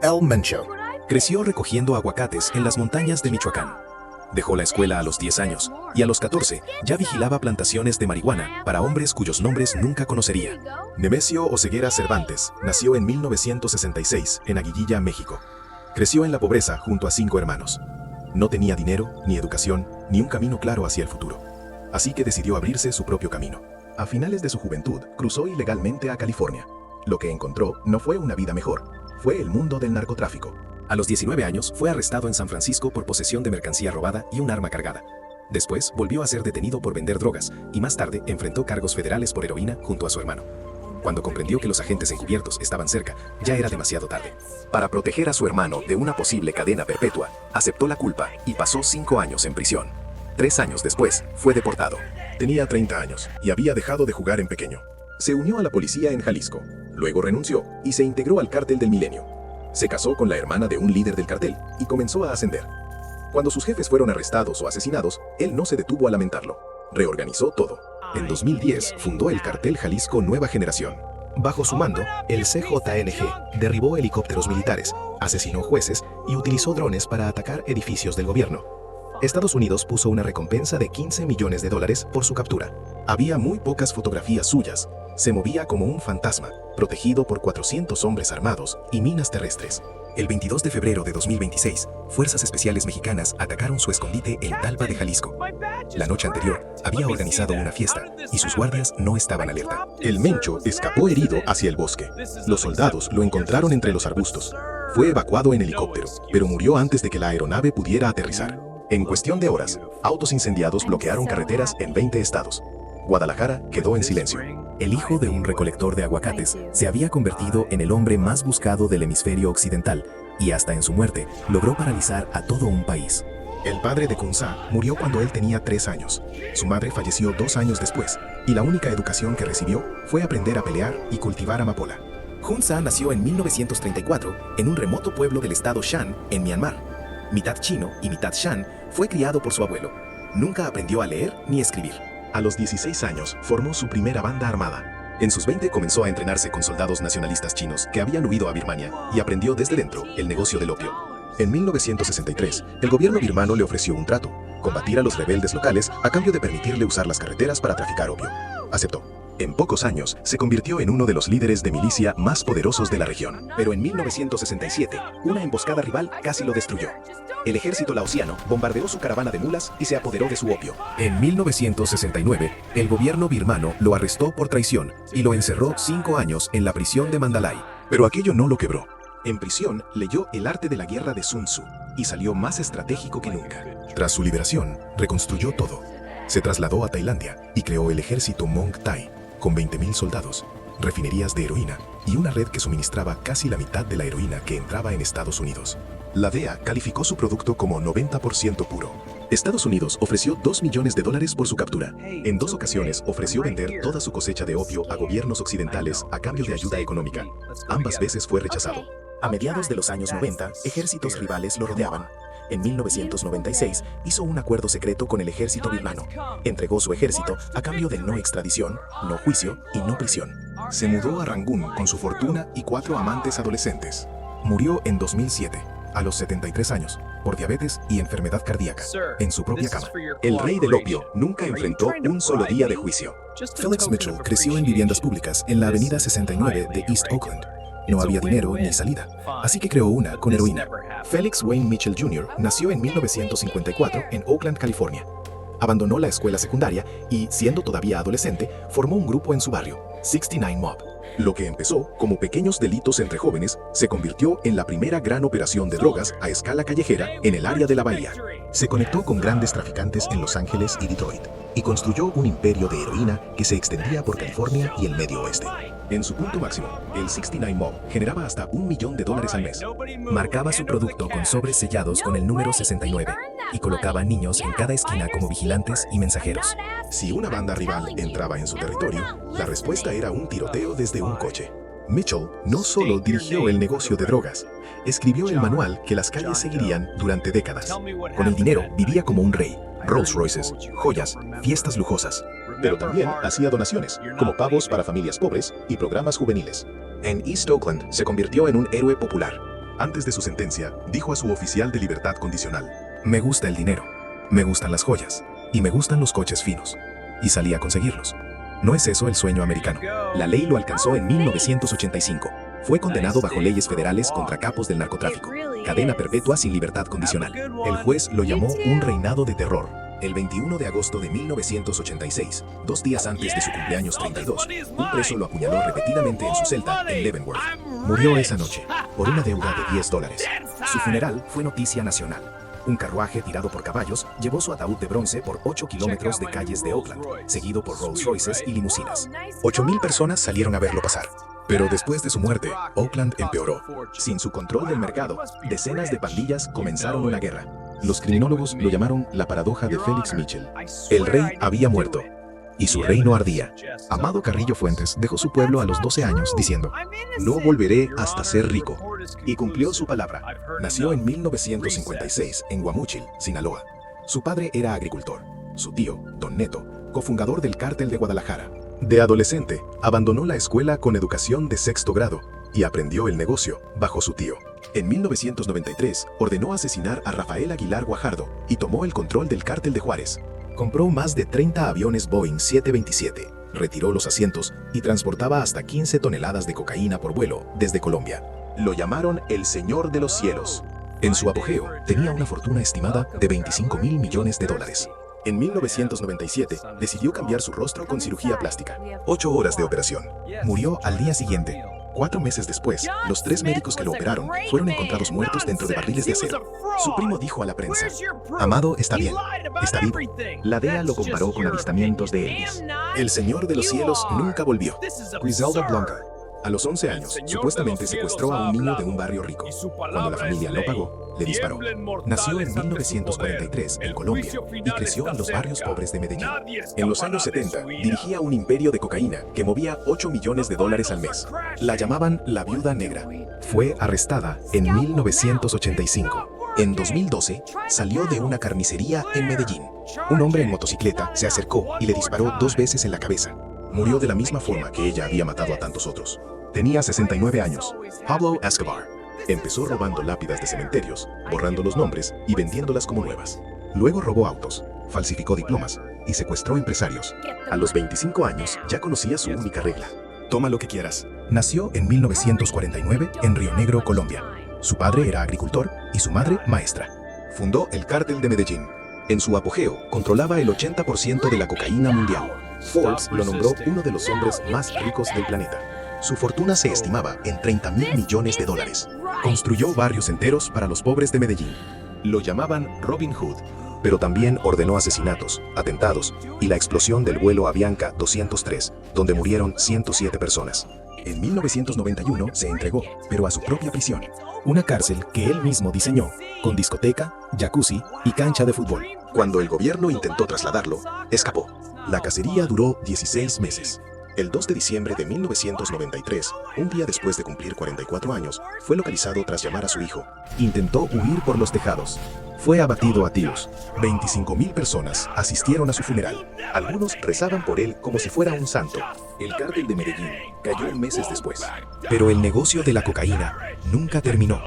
El Mencho creció recogiendo aguacates en las montañas de Michoacán. Dejó la escuela a los 10 años y a los 14 ya vigilaba plantaciones de marihuana para hombres cuyos nombres nunca conocería. Nemesio Oseguera Cervantes nació en 1966 en Aguililla, México. Creció en la pobreza junto a 5 hermanos. No tenía dinero, ni educación, ni un camino claro hacia el futuro. Así que decidió abrirse su propio camino. A finales de su juventud, cruzó ilegalmente a California. Lo que encontró no fue una vida mejor, fue el mundo del narcotráfico. A los 19 años fue arrestado en San Francisco por posesión de mercancía robada y un arma cargada. Después volvió a ser detenido por vender drogas y más tarde enfrentó cargos federales por heroína junto a su hermano. Cuando comprendió que los agentes encubiertos estaban cerca, ya era demasiado tarde. Para proteger a su hermano de una posible cadena perpetua, aceptó la culpa y pasó 5 años en prisión. 3 años después, fue deportado. Tenía 30 años y había dejado de jugar en pequeño. Se unió a la policía en Jalisco, luego renunció y se integró al Cártel del Milenio. Se casó con la hermana de un líder del cartel y comenzó a ascender. Cuando sus jefes fueron arrestados o asesinados, él no se detuvo a lamentarlo. Reorganizó todo. En 2010 fundó el cartel Jalisco Nueva Generación. Bajo su mando, el CJNG derribó helicópteros militares, asesinó jueces y utilizó drones para atacar edificios del gobierno. Estados Unidos puso una recompensa de $15 millones por su captura. Había muy pocas fotografías suyas. Se movía como un fantasma, protegido por 400 hombres armados y minas terrestres. El 22 de febrero de 2026, Fuerzas Especiales Mexicanas atacaron su escondite en Talpa de Jalisco. La noche anterior, había organizado una fiesta y sus guardias no estaban alerta. El Mencho escapó herido hacia el bosque. Los soldados lo encontraron entre los arbustos. Fue evacuado en helicóptero, pero murió antes de que la aeronave pudiera aterrizar. En cuestión de horas, autos incendiados bloquearon carreteras en 20 estados. Guadalajara quedó en silencio. El hijo de un recolector de aguacates se había convertido en el hombre más buscado del hemisferio occidental y hasta en su muerte logró paralizar a todo un país. El padre de Kunsa murió cuando él tenía 3 años. Su madre falleció 2 años después y la única educación que recibió fue aprender a pelear y cultivar amapola. Kunsa nació en 1934 en un remoto pueblo del estado Shan, en Myanmar. Mitad chino y mitad Shan, fue criado por su abuelo. Nunca aprendió a leer ni escribir. A los 16 años formó su primera banda armada. En sus 20 comenzó a entrenarse con soldados nacionalistas chinos que habían huido a Birmania y aprendió desde dentro el negocio del opio. En 1963, el gobierno birmano le ofreció un trato: combatir a los rebeldes locales a cambio de permitirle usar las carreteras para traficar opio. Aceptó. En pocos años, se convirtió en uno de los líderes de milicia más poderosos de la región. Pero en 1967, una emboscada rival casi lo destruyó. El ejército laosiano bombardeó su caravana de mulas y se apoderó de su opio. En 1969, el gobierno birmano lo arrestó por traición y lo encerró 5 años en la prisión de Mandalay. Pero aquello no lo quebró. En prisión, leyó El arte de la guerra de Sun Tzu y salió más estratégico que nunca. Tras su liberación, reconstruyó todo. Se trasladó a Tailandia y creó el ejército Mong Thai, con 20.000 soldados, refinerías de heroína y una red que suministraba casi la mitad de la heroína que entraba en Estados Unidos. La DEA calificó su producto como 90% puro. Estados Unidos ofreció $2 millones por su captura. En 2 ocasiones ofreció vender toda su cosecha de opio a gobiernos occidentales a cambio de ayuda económica. Ambas veces fue rechazado. A mediados de los años 90, ejércitos rivales lo rodeaban. En 1996, hizo un acuerdo secreto con el ejército birmano. Entregó su ejército a cambio de no extradición, no juicio y no prisión. Se mudó a Rangún con su fortuna y 4 amantes adolescentes. Murió en 2007, a los 73 años, por diabetes y enfermedad cardíaca, en su propia cama. El rey del opio nunca enfrentó un solo día de juicio. Felix Mitchell creció en viviendas públicas en la avenida 69 de East Oakland. No había dinero ni salida, así que creó una con heroína. Felix Wayne Mitchell Jr. nació en 1954 en Oakland, California. Abandonó la escuela secundaria y, siendo todavía adolescente, formó un grupo en su barrio, 69 Mob. Lo que empezó como pequeños delitos entre jóvenes se convirtió en la primera gran operación de drogas a escala callejera en el área de la bahía. Se conectó con grandes traficantes en Los Ángeles y Detroit y construyó un imperio de heroína que se extendía por California y el Medio Oeste. En su punto máximo, el 69 Mob generaba hasta $1 millón al mes. Marcaba su producto con sobres sellados con el número 69 y colocaba niños en cada esquina como vigilantes y mensajeros. Si una banda rival entraba en su territorio, la respuesta era un tiroteo desde un coche. Mitchell no solo dirigió el negocio de drogas, escribió el manual que las calles seguirían durante décadas. Con el dinero vivía como un rey: Rolls Royces, joyas, fiestas lujosas. Pero también hacía donaciones, como pavos para familias pobres y programas juveniles. En East Oakland se convirtió en un héroe popular. Antes de su sentencia, dijo a su oficial de libertad condicional: me gusta el dinero, me gustan las joyas y me gustan los coches finos. Y salí a conseguirlos. ¿No es eso el sueño americano? La ley lo alcanzó en 1985. Fue condenado bajo leyes federales contra capos del narcotráfico. Cadena perpetua sin libertad condicional. El juez lo llamó un reinado de terror. El 21 de agosto de 1986, 2 días antes de su cumpleaños 32, un preso lo apuñaló repetidamente en su celda en Leavenworth. Murió esa noche por una deuda de $10. Su funeral fue noticia nacional. Un carruaje tirado por caballos llevó su ataúd de bronce por 8 kilómetros de calles de Oakland, seguido por Rolls Royces y limusinas. 8,000 personas salieron a verlo pasar. Pero después de su muerte, Oakland empeoró. Sin su control del mercado, decenas de pandillas comenzaron una guerra. Los criminólogos lo llamaron la paradoja de Félix Mitchell. El rey había muerto y su reino ardía. Amado Carrillo Fuentes dejó su pueblo a los 12 años diciendo: no volveré hasta ser rico. Y cumplió su palabra. Nació en 1956 en Guamúchil, Sinaloa. Su padre era agricultor. Su tío, Don Neto, cofundador del Cártel de Guadalajara. De adolescente, abandonó la escuela con educación de 6º grado y aprendió el negocio bajo su tío. En 1993, ordenó asesinar a Rafael Aguilar Guajardo y tomó el control del Cártel de Juárez. Compró más de 30 aviones Boeing 727, retiró los asientos y transportaba hasta 15 toneladas de cocaína por vuelo desde Colombia. Lo llamaron el Señor de los Cielos. En su apogeo, tenía una fortuna estimada de $25,000 millones. En 1997, decidió cambiar su rostro con cirugía plástica. 8 horas de operación. Murió al día siguiente. 4 meses después, los 3 médicos que lo operaron fueron encontrados muertos dentro de barriles de acero. Su primo dijo a la prensa: Amado está bien, está vivo. La DEA lo comparó con avistamientos de Elvis. El Señor de los Cielos nunca volvió. Griselda Blanca. A los 11 años, supuestamente secuestró a un niño de un barrio rico. Cuando la familia no pagó, le disparó. Nació en 1943 en Colombia y creció en los barrios pobres de Medellín. En los años 70, dirigía un imperio de cocaína que movía $8 millones al mes. La llamaban la Viuda Negra. Fue arrestada en 1985. En 2012, salió de una carnicería en Medellín. Un hombre en motocicleta se acercó y le disparó 2 veces en la cabeza. Murió de la misma forma que ella había matado a tantos otros. Tenía 69 años. Pablo Escobar. Empezó robando lápidas de cementerios, borrando los nombres y vendiéndolas como nuevas. Luego robó autos, falsificó diplomas y secuestró empresarios. A los 25 años ya conocía su única regla: toma lo que quieras. Nació en 1949 en Río Negro, Colombia. Su padre era agricultor y su madre maestra. Fundó el Cártel de Medellín. En su apogeo, controlaba el 80% de la cocaína mundial. Forbes lo nombró uno de los hombres más ricos del planeta. Su fortuna se estimaba en $30,000 millones. Construyó barrios enteros para los pobres de Medellín. Lo llamaban Robin Hood, pero también ordenó asesinatos, atentados y la explosión del vuelo Avianca 203, donde murieron 107 personas. En 1991 se entregó, pero a su propia prisión. Una cárcel que él mismo diseñó, con discoteca, jacuzzi y cancha de fútbol. Cuando el gobierno intentó trasladarlo, escapó. La cacería duró 16 meses. El 2 de diciembre de 1993, un día después de cumplir 44 años, fue localizado tras llamar a su hijo. Intentó huir por los tejados. Fue abatido a tiros. 25,000 personas asistieron a su funeral. Algunos rezaban por él como si fuera un santo. El Cártel de Medellín cayó meses después. Pero el negocio de la cocaína nunca terminó.